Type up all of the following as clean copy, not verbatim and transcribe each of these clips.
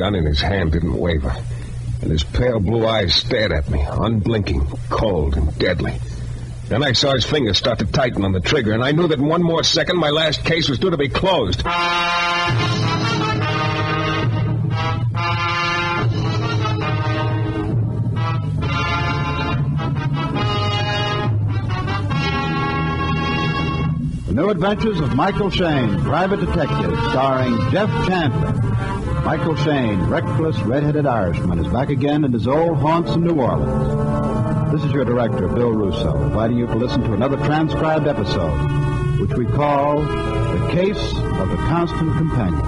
gun in his hand didn't waver, and his pale blue eyes stared at me, unblinking, cold and deadly. Then I saw his fingers start to tighten on the trigger, and I knew that in one more second my last case was due to be closed. The New Adventures of Michael Shayne, Private Detective, starring Jeff Chandler. Michael Shayne, reckless, red-headed Irishman, is back again in his old haunts in New Orleans. This is your director, Bill Russo, inviting you to listen to another transcribed episode, which we call The Case of the Constant Companion.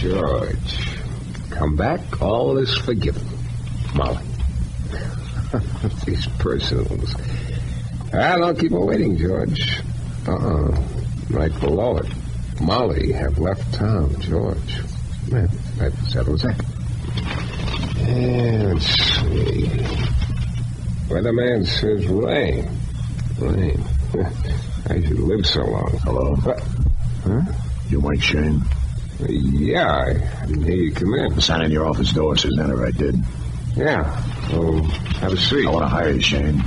George, come back, all is forgiven. Molly. These personals. Don't keep her waiting, George. Right below it. Molly have left town, George. That settles that. And let's see. Weatherman says rain. Rain. I should live so long. Hello. Huh? You Mike Shayne? Yeah, I didn't hear you come in. The sign in your office door says enter, I did. Yeah. Well, have a seat. I want to hire you, Shayne.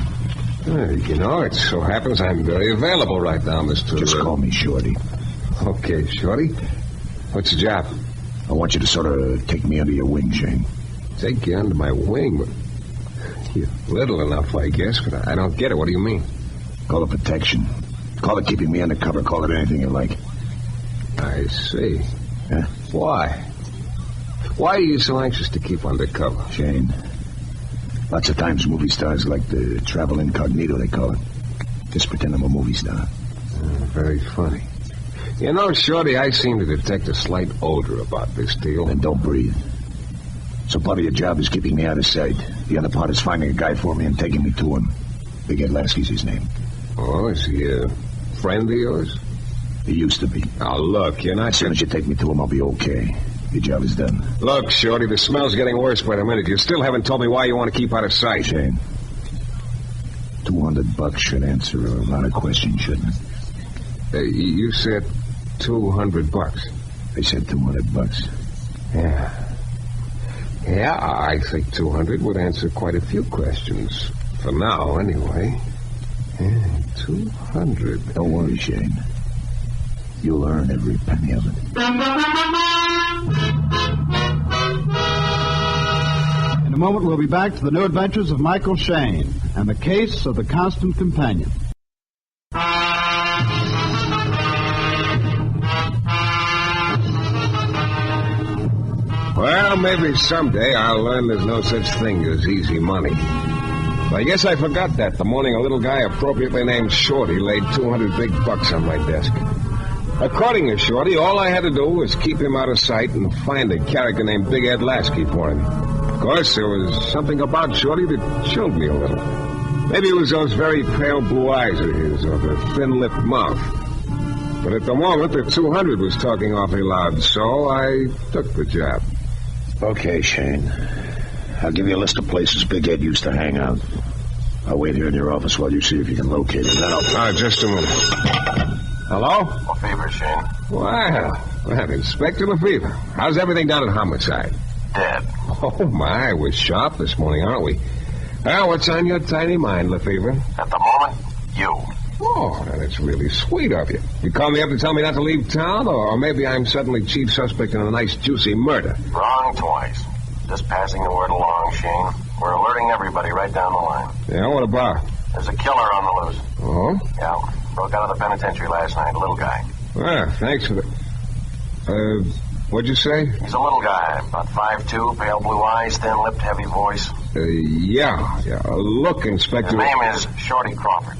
It so happens I'm very available right now, Mr. Just call me Shorty. Okay, Shorty. What's the job? I want you to sort of take me under your wing, Shayne. Take you under my wing? But you're little enough, I guess, but I don't get it. What do you mean? Call it protection. Call it keeping me undercover. Call it anything you like. I see. Yeah? Why? Why are you so anxious to keep undercover? Shayne, lots of times movie stars like to travel incognito, they call it. Just pretend I'm a movie star. Very funny. You know, Shorty, I seem to detect a slight odor about this deal. Then don't breathe. So part of your job is keeping me out of sight. The other part is finding a guy for me and taking me to him. Big Ed Lasky's his name. Oh, is he a friend of yours? He used to be. Oh, look, you're not... As soon as you take me to him, I'll be okay. Your job is done. Look, Shorty, the smell's getting worse by the minute. You still haven't told me why you want to keep out of sight. Shayne, $200 should answer a lot of questions, shouldn't it? You said $200. I said $200. Yeah. Yeah, I think 200 would answer quite a few questions. For now, anyway. Yeah, 200. Don't worry, Shayne. You'll earn every penny of it. In a moment, we'll be back to the New Adventures of Michael Shayne and the Case of the Constant Companion. Well, maybe someday I'll learn there's no such thing as easy money. But I guess I forgot that the morning a little guy appropriately named Shorty laid 200 big bucks on my desk. According to Shorty, all I had to do was keep him out of sight and find a character named Big Ed Lasky for him. Of course, there was something about Shorty that chilled me a little. Maybe it was those very pale blue eyes of his or the thin-lipped mouth. But at the moment, the 200 was talking awfully loud, so I took the job. Okay, Shayne. I'll give you a list of places Big Ed used to hang out. I'll wait here in your office while you see if you can locate it. Then I'll... Just a minute. Hello? Lefevre, Shayne. Well, Inspector Lefevre. How's everything down at Homicide? Dead. Oh, my, we're sharp this morning, aren't we? Well, what's on your tiny mind, Lefevre? At the moment, you. Oh, that's really sweet of you. You called me up to tell me not to leave town, or maybe I'm suddenly chief suspect in a nice, juicy murder? Wrong twice. Just passing the word along, Shayne. We're alerting everybody right down the line. Yeah, what about? There's a killer on the loose. Oh? Yeah, broke out of the penitentiary last night, a little guy. Thanks for the... what'd you say? He's a little guy, about 5'2", pale blue eyes, thin-lipped, heavy voice. Yeah. Look, Inspector... His name is Shorty Crawford.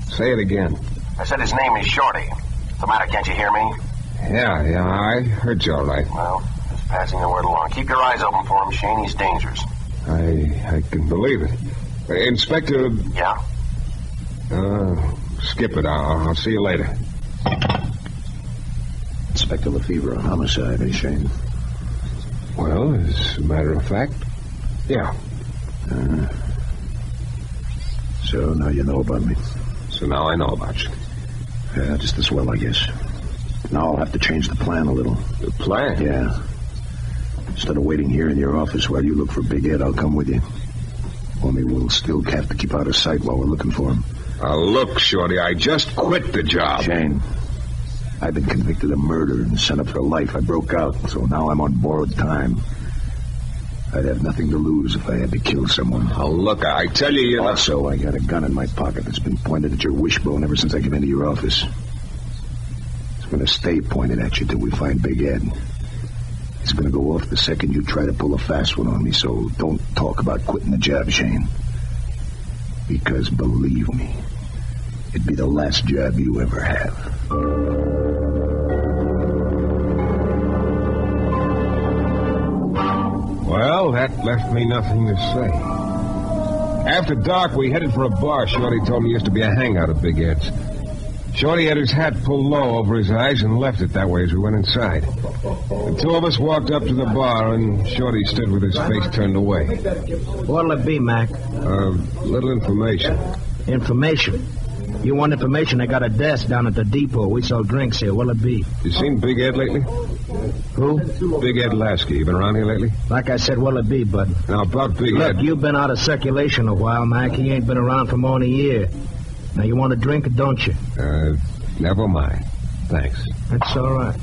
Say it again. I said his name is Shorty. What's the matter, can't you hear me? Yeah, I heard you all right. Well, just passing the word along. Keep your eyes open for him, Shayne. He's dangerous. I can believe it. Inspector... Yeah? Skip it. I'll see you later. Inspector Lefevre on Homicide, Shayne? Well, as a matter of fact, yeah. So now you know about me. So now I know about you. Yeah, just as well, I guess. Now I'll have to change the plan a little. The plan? Yeah. Instead of waiting here in your office while you look for Big Ed, I'll come with you. Only we'll still have to keep out of sight while we're looking for him. Look, Shorty, I just quit the job. Shayne, I've been convicted of murder and sent up for life. I broke out, so now I'm on borrowed time. I'd have nothing to lose if I had to kill someone. Look, I tell you, you're Also, I got a gun in my pocket that's been pointed at your wishbone ever since I came into your office. It's going to stay pointed at you till we find Big Ed. It's going to go off the second you try to pull a fast one on me, so don't talk about quitting the job, Shayne. Because believe me, it'd be the last job you ever have. Well, that left me nothing to say. After dark, we headed for a bar Shorty told me used to be a hangout of Big Ed's. Shorty had his hat pulled low over his eyes and left it that way as we went inside. The two of us walked up to the bar, and Shorty stood with his face turned away. What'll it be, Mac? Little information. Information? You want information? I got a desk down at the depot. We sell drinks here. What'll it be? You seen Big Ed lately? Who? Big Ed Lasky. You been around here lately? Like I said, what'll it be, bud? Now, about Big Ed... Look, you've been out of circulation a while, Mac. He ain't been around for more than a year. Now, you want a drink or don't you? Never mind. Thanks. That's all right.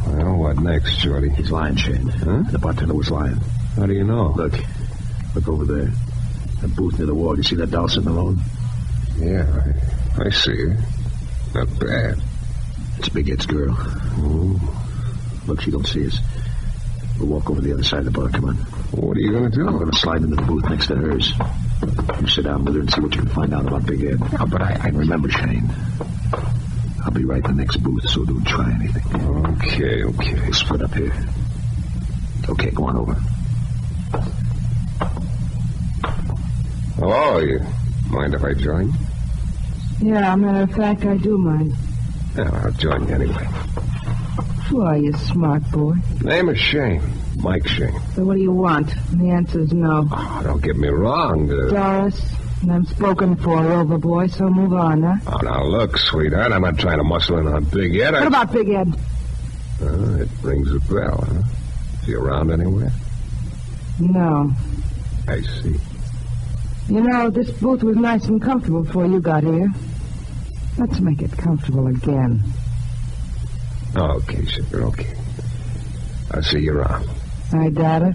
Well, what next, Shorty? He's lying, Shayne. Huh? The bartender was lying. How do you know? Look over there. The booth near the wall. You see that doll sitting alone? Yeah, I see her. Not bad. It's Big Ed's girl. Ooh. Look, she don't see us. We'll walk over the other side of the bar. Come on. What are you going to do? I'm going to slide into the booth next to hers. You sit down with her and see what you can find out about Big Ed. Yeah, but I remember, Shayne. I'll be right in the next booth, so don't try anything. Okay. We'll split up here. Okay, go on over. Hello, you mind if I join? Yeah, matter of fact, I do mind. Yeah, I'll join you anyway. Who are you, smart boy? Name is Shayne. Mike Shayne. So what do you want? And the answer's no. Oh, don't get me wrong. Doris, and I'm spoken for, Rover boy, so move on, huh? Oh, now look, sweetheart, I'm not trying to muscle in on Big Ed. What about Big Ed? It rings a bell, huh? Is he around anywhere? No. I see. You know, this booth was nice and comfortable before you got here. Let's make it comfortable again. Okay, sugar, okay. I'll see you around. I doubt it.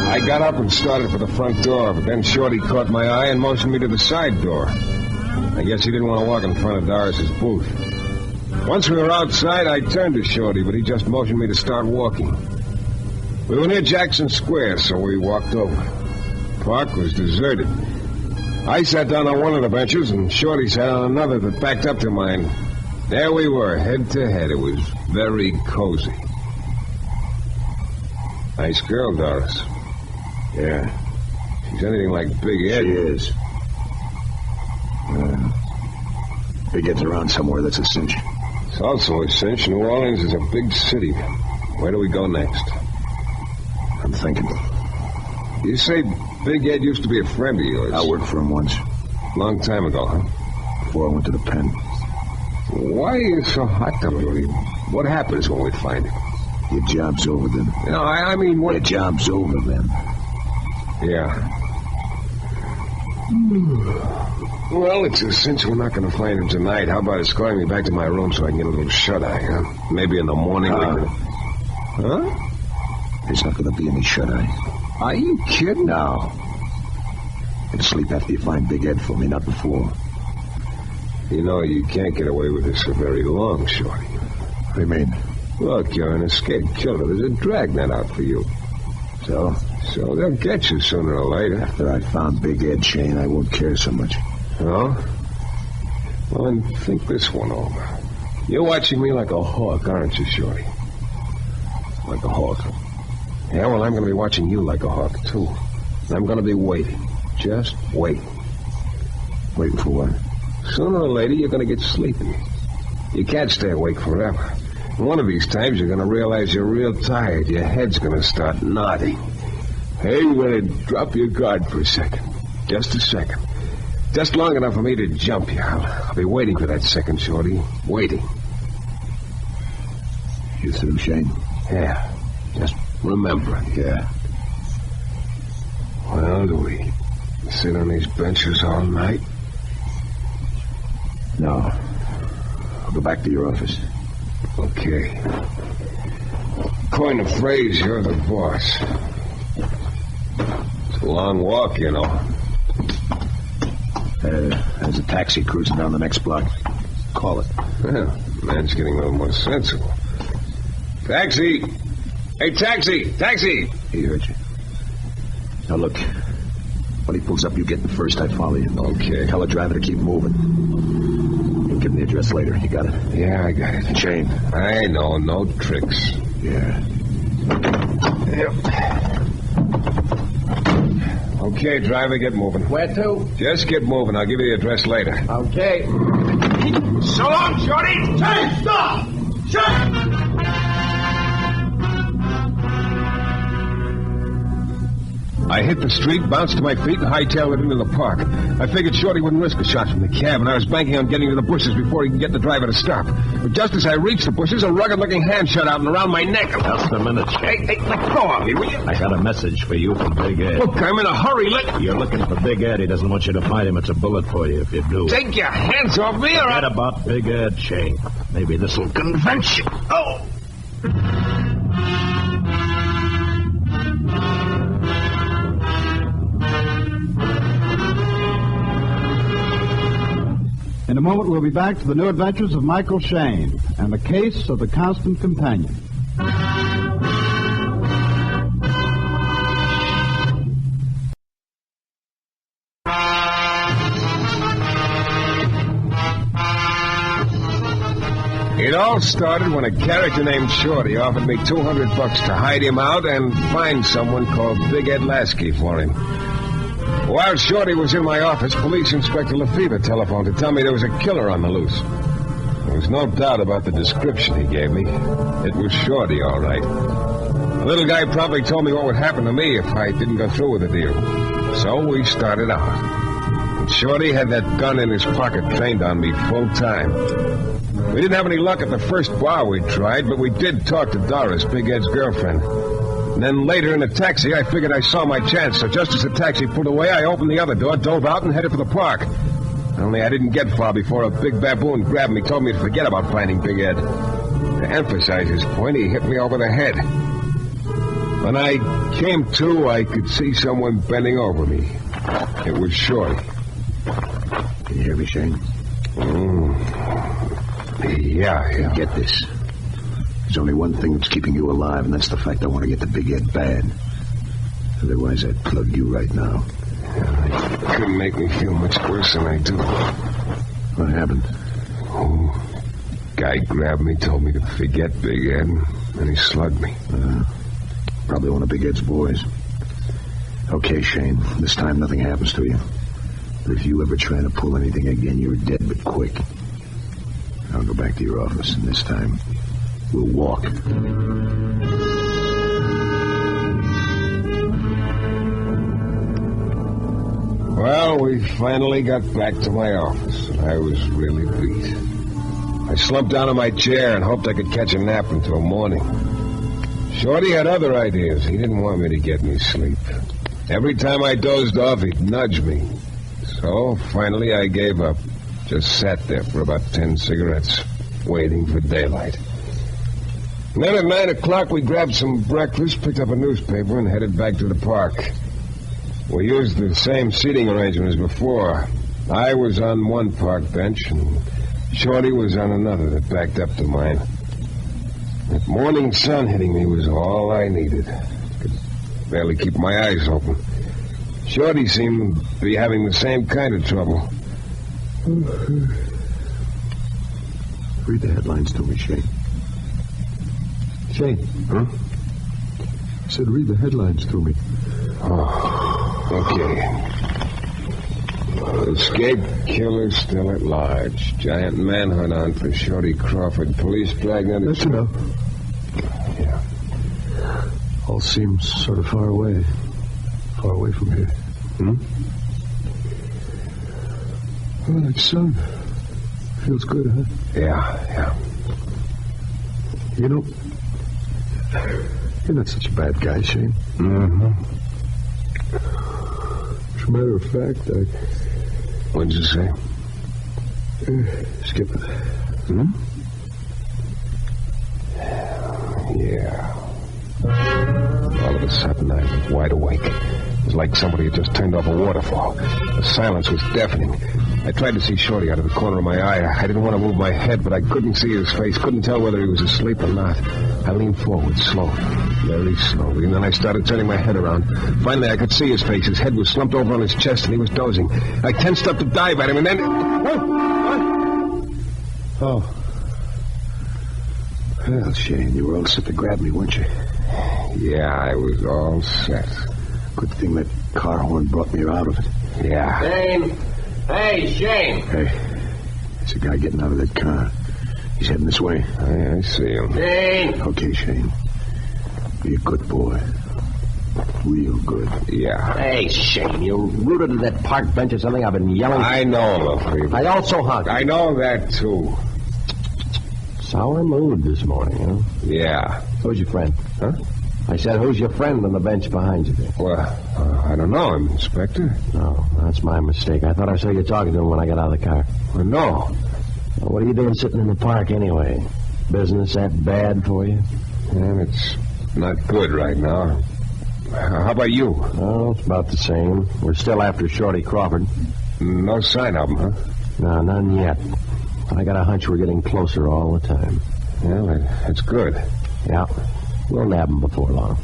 I got up and started for the front door, but then Shorty caught my eye and motioned me to the side door. I guess he didn't want to walk in front of Doris's booth. Once we were outside, I turned to Shorty, but he just motioned me to start walking. We were near Jackson Square, so we walked over. The park was deserted. I sat down on one of the benches, and Shorty sat on another that backed up to mine. There we were, head to head. It was very cozy. Nice girl, Doris. Yeah. She's anything like Big Ed. She is. Big Ed's around somewhere, that's a cinch. It's also a cinch. New Orleans is a big city. Where do we go next? I'm thinking. You say Big Ed used to be a friend of yours? I worked for him once. Long time ago, huh? Before I went to the pen. Why are you so hot to me? What happens when we find him? Your job's over then. No, I mean, what... Your job's over then. Yeah. Well, it's a cinch we're not going to find him tonight. How about escorting me back to my room so I can get a little shut-eye, huh? Maybe in the morning we can... Huh? There's not going to be any shut-eye. Are you kidding? No. And sleep after you find Big Ed for me, not before. You know, you can't get away with this for very long, Shorty. What do you mean? Look, you're an escaped killer. There's a dragnet out for you. So? So they'll get you sooner or later. After I found Big Ed, Shayne, I won't care so much. Oh? Well, then think this one over. You're watching me like a hawk, aren't you, Shorty? Like a hawk? Yeah, well, I'm going to be watching you like a hawk, too. And I'm going to be waiting. Just waiting. Waiting for what? Sooner or later, you're going to get sleepy. You can't stay awake forever. One of these times you're going to realize you're real tired. Your head's going to start nodding. Hey, drop your guard for a second. Just a second. Just long enough for me to jump you. I'll be waiting for that second, Shorty. Waiting. You through, Shayne? Yeah. Just remember it. Yeah. Well, do we sit on these benches all night? No. I'll go back to your office. Okay. Coin the phrase, you're the boss. It's a long walk, you know. There's a taxi cruising down the next block. Call it. Well, man's getting a little more sensible. Taxi! Hey, taxi! Taxi! He heard you. Now, look. When he pulls up, you get in first. I follow you. Okay. Tell the driver to keep moving. You'll give him the address later. You got it? Yeah, I got it. Shayne. I know, no tricks. Yeah. Yep. Okay, driver, get moving. Where to? Just get moving. I'll give you the address later. Okay. So long, Shorty! Shayne, stop! Shayne! I hit the street, bounced to my feet, and hightailed it into the park. I figured Shorty wouldn't risk a shot from the cab, and I was banking on getting to the bushes before he could get the driver to stop. But just as I reached the bushes, a rugged-looking hand shot out and around my neck. Just a minute. Hey, let go of me, will you? I got a message for you from Big Ed. Look, I'm in a hurry. You're looking for Big Ed. He doesn't want you to find him. It's a bullet for you if you do. Take your hands off me, or Forget about Big Ed, Shayne. Maybe this'll convince you. Oh! In a moment, we'll be back to the new adventures of Michael Shayne and the case of the constant companion. It all started when a character named Shorty offered me $200 to hide him out and find someone called Big Ed Lasky for him. While Shorty was in my office, Police Inspector Lefevre telephoned to tell me there was a killer on the loose. There was no doubt about the description he gave me. It was Shorty, all right. The little guy probably told me what would happen to me if I didn't go through with the deal. So we started out. And Shorty had that gun in his pocket trained on me full time. We didn't have any luck at the first bar we tried, but we did talk to Doris, Big Ed's girlfriend. And then later in the taxi, I figured I saw my chance. So just as the taxi pulled away, I opened the other door, dove out, and headed for the park. Only I didn't get far before a big baboon grabbed me, told me to forget about finding Big Ed. To emphasize his point, he hit me over the head. When I came to, I could see someone bending over me. It was Shorty. Can you hear me, Shayne? Yeah. Get this. There's only one thing that's keeping you alive, and that's the fact I want to get to Big Ed bad. Otherwise, I'd plug you right now. It couldn't make me feel much worse than I do. What happened? Guy grabbed me, told me to forget Big Ed, and he slugged me. Probably one of Big Ed's boys. Okay, Shayne, this time nothing happens to you. But if you ever try to pull anything again, you're dead, but quick. I'll go back to your office, and this time we'll walk. Well, we finally got back to my office, and I was really beat. I slumped down in my chair and hoped I could catch a nap until morning. Shorty had other ideas. He didn't want me to get any sleep. Every time I dozed off, he'd nudge me. So, finally, I gave up. Just sat there for about 10 cigarettes, waiting for daylight. And then at 9 o'clock, we grabbed some breakfast, picked up a newspaper, and headed back to the park. We used the same seating arrangement as before. I was on one park bench, and Shorty was on another that backed up to mine. That morning sun hitting me was all I needed. Could barely keep my eyes open. Shorty seemed to be having the same kind of trouble. Read the headlines to me, Shayne. Shayne. Huh? I said read the headlines to me. Oh, okay. Escaped killer still at large. Giant manhunt on for Shorty Crawford. Police dragnet. That's enough. Yeah. All seems sort of far away. Far away from here. Oh, that sun. Feels good, huh? Yeah. You know, you're not such a bad guy, Shayne. Mm-hmm. As a matter of fact, What'd you say? Skip it. Yeah. All of a sudden, I was wide awake. It was like somebody had just turned off a waterfall. The silence was deafening. I tried to see Shorty out of the corner of my eye. I didn't want to move my head, but I couldn't see his face, couldn't tell whether he was asleep or not. I leaned forward slowly, very slowly, and then I started turning my head around. Finally, I could see his face. His head was slumped over on his chest, and he was dozing. I tensed up to dive at him, and then... Oh. Well, Shayne, you were all set to grab me, weren't you? Yeah, I was all set. Good thing that car horn brought me out of it. Yeah. Shayne! Hey, Shayne! Hey, there's a guy getting out of that car. He's heading this way. I see him. Shayne! Okay, Shayne. Be a good boy. Real good. Yeah. Hey, Shayne, you rooted to that park bench or something? I've been yelling. I know, Lefebvre. I also hung. I know that, too. Sour mood this morning, huh? Yeah. Who's your friend? Huh? I said, who's your friend on the bench behind you there? Well, I don't know, Inspector. Oh, that's my mistake. I thought I saw you talking to him when I got out of the car. Well, no. Well, what are you doing sitting in the park anyway? Business that bad for you? And it's not good right now. How about you? Oh, it's about the same. We're still after Shorty Crawford. No sign of him, huh? No, none yet. I got a hunch we're getting closer all the time. Well, that's good. Yeah. We'll nab him before long.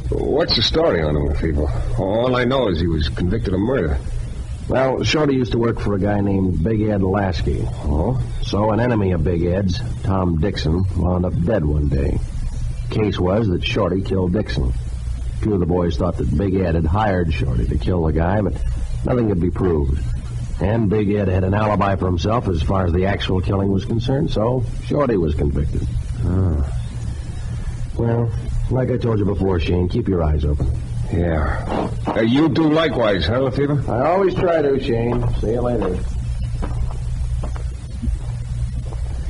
What's the story on him, Lefebvre? All I know is he was convicted of murder. Well, Shorty used to work for a guy named Big Ed Lasky. Oh? So an enemy of Big Ed's, Tom Dixon, wound up dead one day. Case was that Shorty killed Dixon. Two of the boys thought that Big Ed had hired Shorty to kill the guy, but nothing could be proved. And Big Ed had an alibi for himself as far as the actual killing was concerned, so Shorty was convicted. Oh. Well, like I told you before, Shayne, keep your eyes open. Yeah. You do likewise, huh, Lefebvre? I always try to, Shayne. See you later.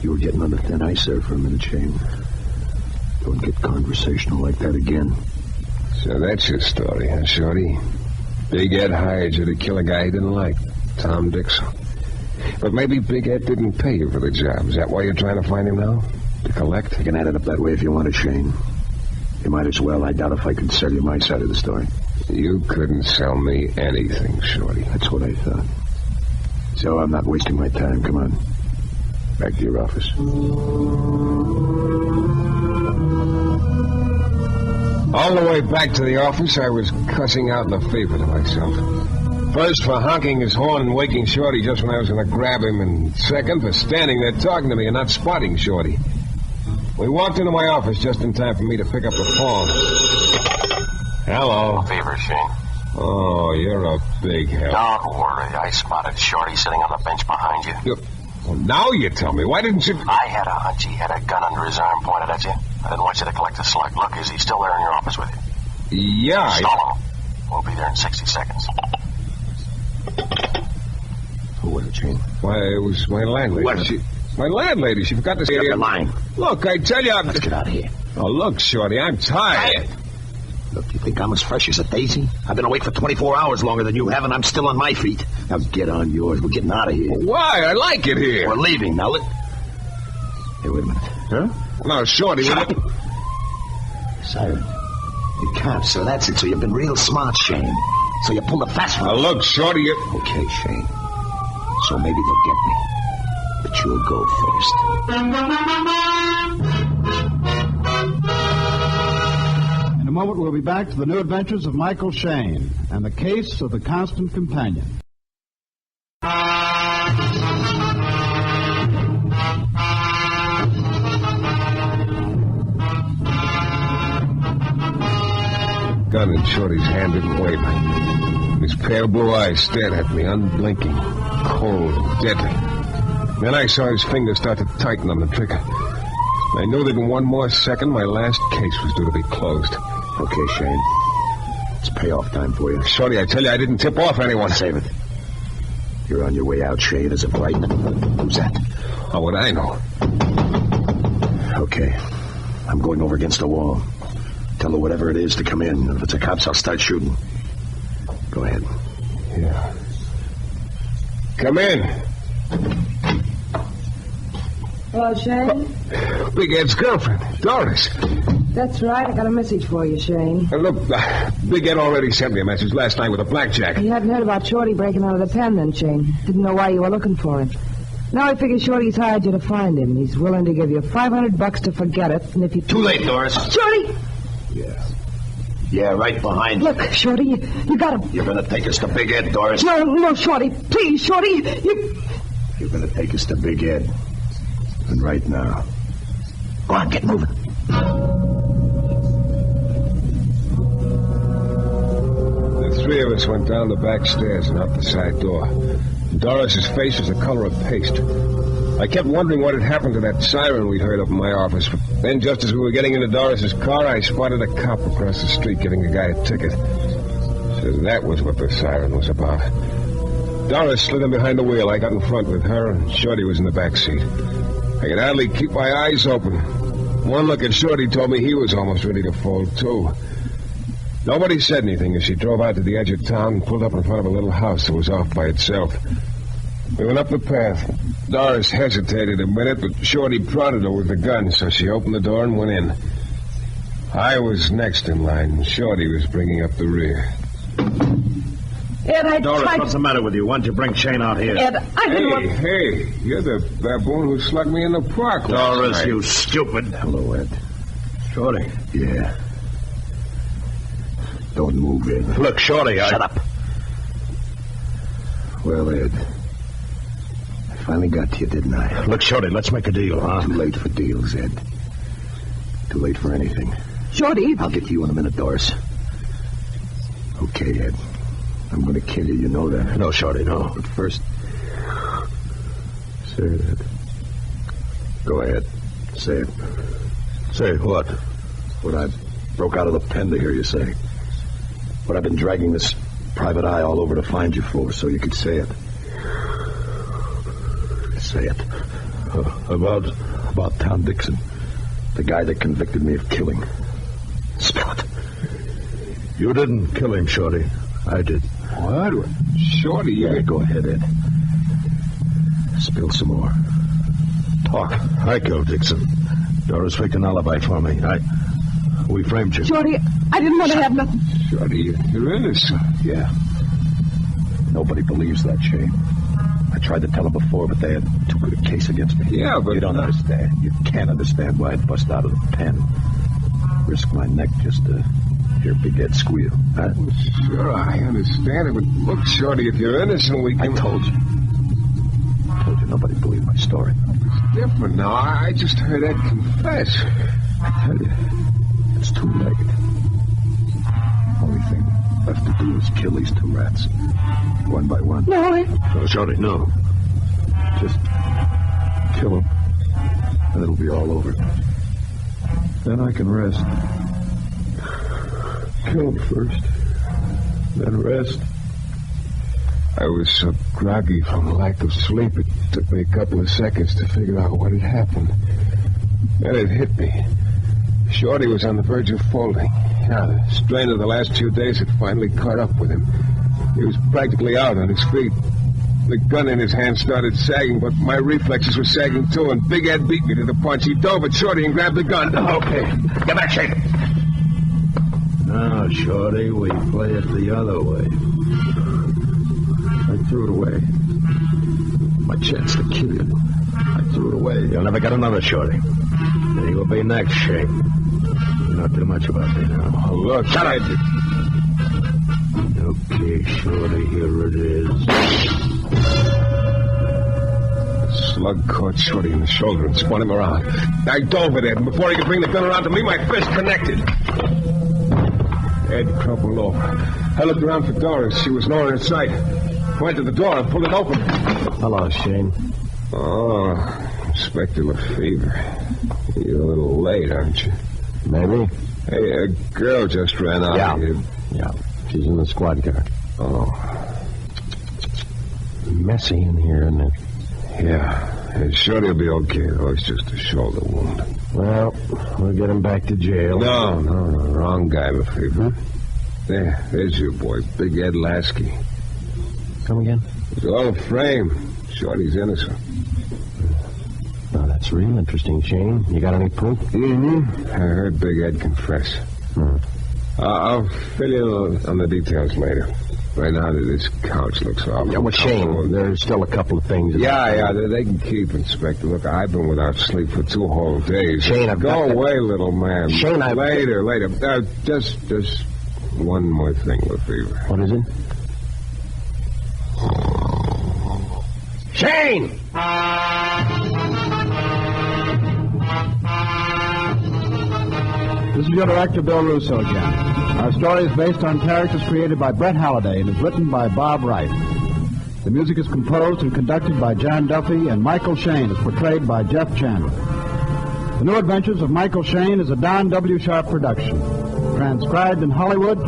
You were getting on the thin ice there for a minute, Shayne. Don't get conversational like that again. So that's your story, huh, Shorty? Big Ed hired you to kill a guy he didn't like, Tom Dixon. But maybe Big Ed didn't pay you for the job. Is that why you're trying to find him now? To collect? You can add it up that way if you want it, Shayne. You might as well. I doubt if I could sell you my side of the story. You couldn't sell me anything, Shorty. That's what I thought. So I'm not wasting my time. Come on. Back to your office. All the way back to the office, I was cussing out Lefebvre to myself. First, for honking his horn and waking Shorty just when I was going to grab him, and second, for standing there talking to me and not spotting Shorty. We walked into my office just in time for me to pick up the phone. Hello. Fever, Shayne. Oh, you're a big help. Don't worry. I spotted Shorty sitting on the bench behind you. Well, now you tell me. Why didn't you... I had a hunch he had a gun under his arm pointed at you. I didn't want you to collect the slug. Look, is he still there in your office with you? Yeah, Stall him. We'll be there in 60 seconds. Who was it, Shayne? Why, it was my landlady. What? My landlady. She forgot to say... You're lying. Look, I tell you... Let's get out of here. Oh, look, Shorty, I'm tired. Look, you think I'm as fresh as a daisy? I've been awake for 24 hours longer than you have, and I'm still on my feet. Now get on yours. We're getting out of here. Why? I like it here. We're leaving. Now, Hey, wait a minute. Huh? No, Shorty... Shut up. Siren. You can't, so that's it. So you've been real smart, Shayne. So you pulled a fast one. Now, look, Shorty, you... Okay, Shayne. So maybe they'll get me. But you'll go first. In a moment, we'll be back to the new adventures of Michael Shayne and the case of the constant companion. Gun in Shorty's hand didn't waver. His pale blue eyes stared at me, unblinking, cold, and deadly. Then I saw his fingers start to tighten on the trigger. I knew that in one more second, my last case was due to be closed. Okay, Shayne. It's payoff time for you. Shorty, I tell you, I didn't tip off anyone. Save it. You're on your way out, Shayne. Is it right? Who's that? How would I know? Okay. I'm going over against the wall. Tell her whatever it is to come in. If it's the cops, I'll start shooting. Go ahead. Yeah. Come in. Hello, Shayne? Big Ed's girlfriend, Doris. That's right. I got a message for you, Shayne. Look, Big Ed already sent me a message last night with a blackjack. You hadn't heard about Shorty breaking out of the pen then, Shayne. Didn't know why you were looking for him. Now I figure Shorty's hired you to find him. He's willing to give you $500 to forget it, and if you... Too late, Doris. Shorty! Yeah, right behind you. Look, Shorty, you gotta... You're gonna take us to Big Ed, Doris. No, Shorty. Please, Shorty, You're gonna take us to Big Ed. And right now. Go on, get moving. The three of us went down the back stairs and out the side door. Doris's face was the color of paste. I kept wondering what had happened to that siren we'd heard up in my office. But then, just as we were getting into Doris's car, I spotted a cop across the street giving a guy a ticket. So that was what the siren was about. Doris slid in behind the wheel. I got in front with her, and Shorty was in the back seat. I could hardly keep my eyes open. One look at Shorty told me he was almost ready to fold, too. Nobody said anything as she drove out to the edge of town and pulled up in front of a little house that was off by itself. We went up the path. Doris hesitated a minute, but Shorty prodded her with the gun, so she opened the door and went in. I was next in line, and Shorty was bringing up the rear. Ed, Doris, what's the matter with you? Why don't you bring Shayne out here? Ed, I didn't want... Hey, you're the baboon who slugged me in the park last Doris, night. you stupid. Hello, Ed. Shorty. Yeah. Don't move, Ed. Look, Shorty, Shut up. Well, Ed, I finally got to you, didn't I? Look, Shorty, let's make a deal, huh? Too late for deals, Ed. Too late for anything. Shorty... I'll get to you in a minute, Doris. Okay, Ed. I'm going to kill you, you know that. No, Shorty, no. But first... Say it, Ed. Go ahead. Say it. Say what? What I broke out of the pen to hear you say. What I've been dragging this private eye all over to find you for, so you could say it. Say it. About Tom Dixon. The guy that convicted me of killing. Spell it. You didn't kill him, Shorty. I did. What? Shorty, Yeah, you... go ahead, Ed. Spill some more. Talk. I killed Dixon. Doris faked an alibi for me. We framed you. Shorty, I didn't want to have nothing... Shorty, you're innocent. Yeah. Nobody believes that, Shayne. I tried to tell them before, but they had too good a case against me. Yeah, but... You don't understand. You can't understand why I'd bust out of the pen. Risk my neck just to hear Big Ed squeal. Huh? Sure, I understand it, but look, Shorty, if you're innocent, we can... I told you. Nobody believed my story. It's different now. I just heard Ed confess. I tell you, it's too late. Only thing left to do is kill these two rats. One by one. No, Ed. No, Shorty, no. Just kill them, and it'll be all over. Then I can rest. Kill them first, then rest. I was so groggy from the lack of sleep, it took me a couple of seconds to figure out what had happened. Then it hit me. Shorty was on the verge of folding. The strain of the last few days had finally caught up with him. He was practically out on his feet. The gun in his hand started sagging, but my reflexes were sagging too, and Big Ed beat me to the punch. He dove at Shorty and grabbed the gun. Okay. Get back, Shayne. Now, Shorty, we play it the other way. I threw it away. My chance to kill you. I threw it away. You'll never get another, Shorty. And you'll be next, Shayne. You know too much about me now. Oh, look, shut up. Okay, Shorty, here it is. The slug caught Shorty in the shoulder and spun him around. I dove at Ed, and before he could bring the gun around to me, my fist connected. Ed crumpled over. I looked around for Doris. She was nowhere in sight. Went to the door and pulled it open. Hello, Shayne. Oh, Inspector Lefevre. You're a little late, aren't you? Maybe? Hey, a girl just ran out of here. Yeah, she's in the squad car. Oh. Messy in here, isn't it? Yeah. And Shorty will be okay, though. It's just a shoulder wound. Well, we'll get him back to jail. No. Wrong guy, Lefevre. There's your boy, Big Ed Lasky. Come again? It's all frame. Shorty's innocent. Now, that's real interesting, Shayne. You got any proof? Mm-hmm. I heard Big Ed confess. I'll fill you in on the details later. Right now, this couch looks awful. Yeah, well, Shayne, there's still a couple of things. Yeah, they can keep, Inspector. Look, I've been without sleep for 2 whole days. Shayne, I've Go away, little man. Shayne, Later. Just one more thing, Lefevre. What is it? Shayne! This is your director, Bill Russo, again. Our story is based on characters created by Brett Halliday and is written by Bob Wright. The music is composed and conducted by John Duffy, and Michael Shayne is portrayed by Jeff Chandler. The New Adventures of Michael Shayne is a Don W. Sharp production. Transcribed in Hollywood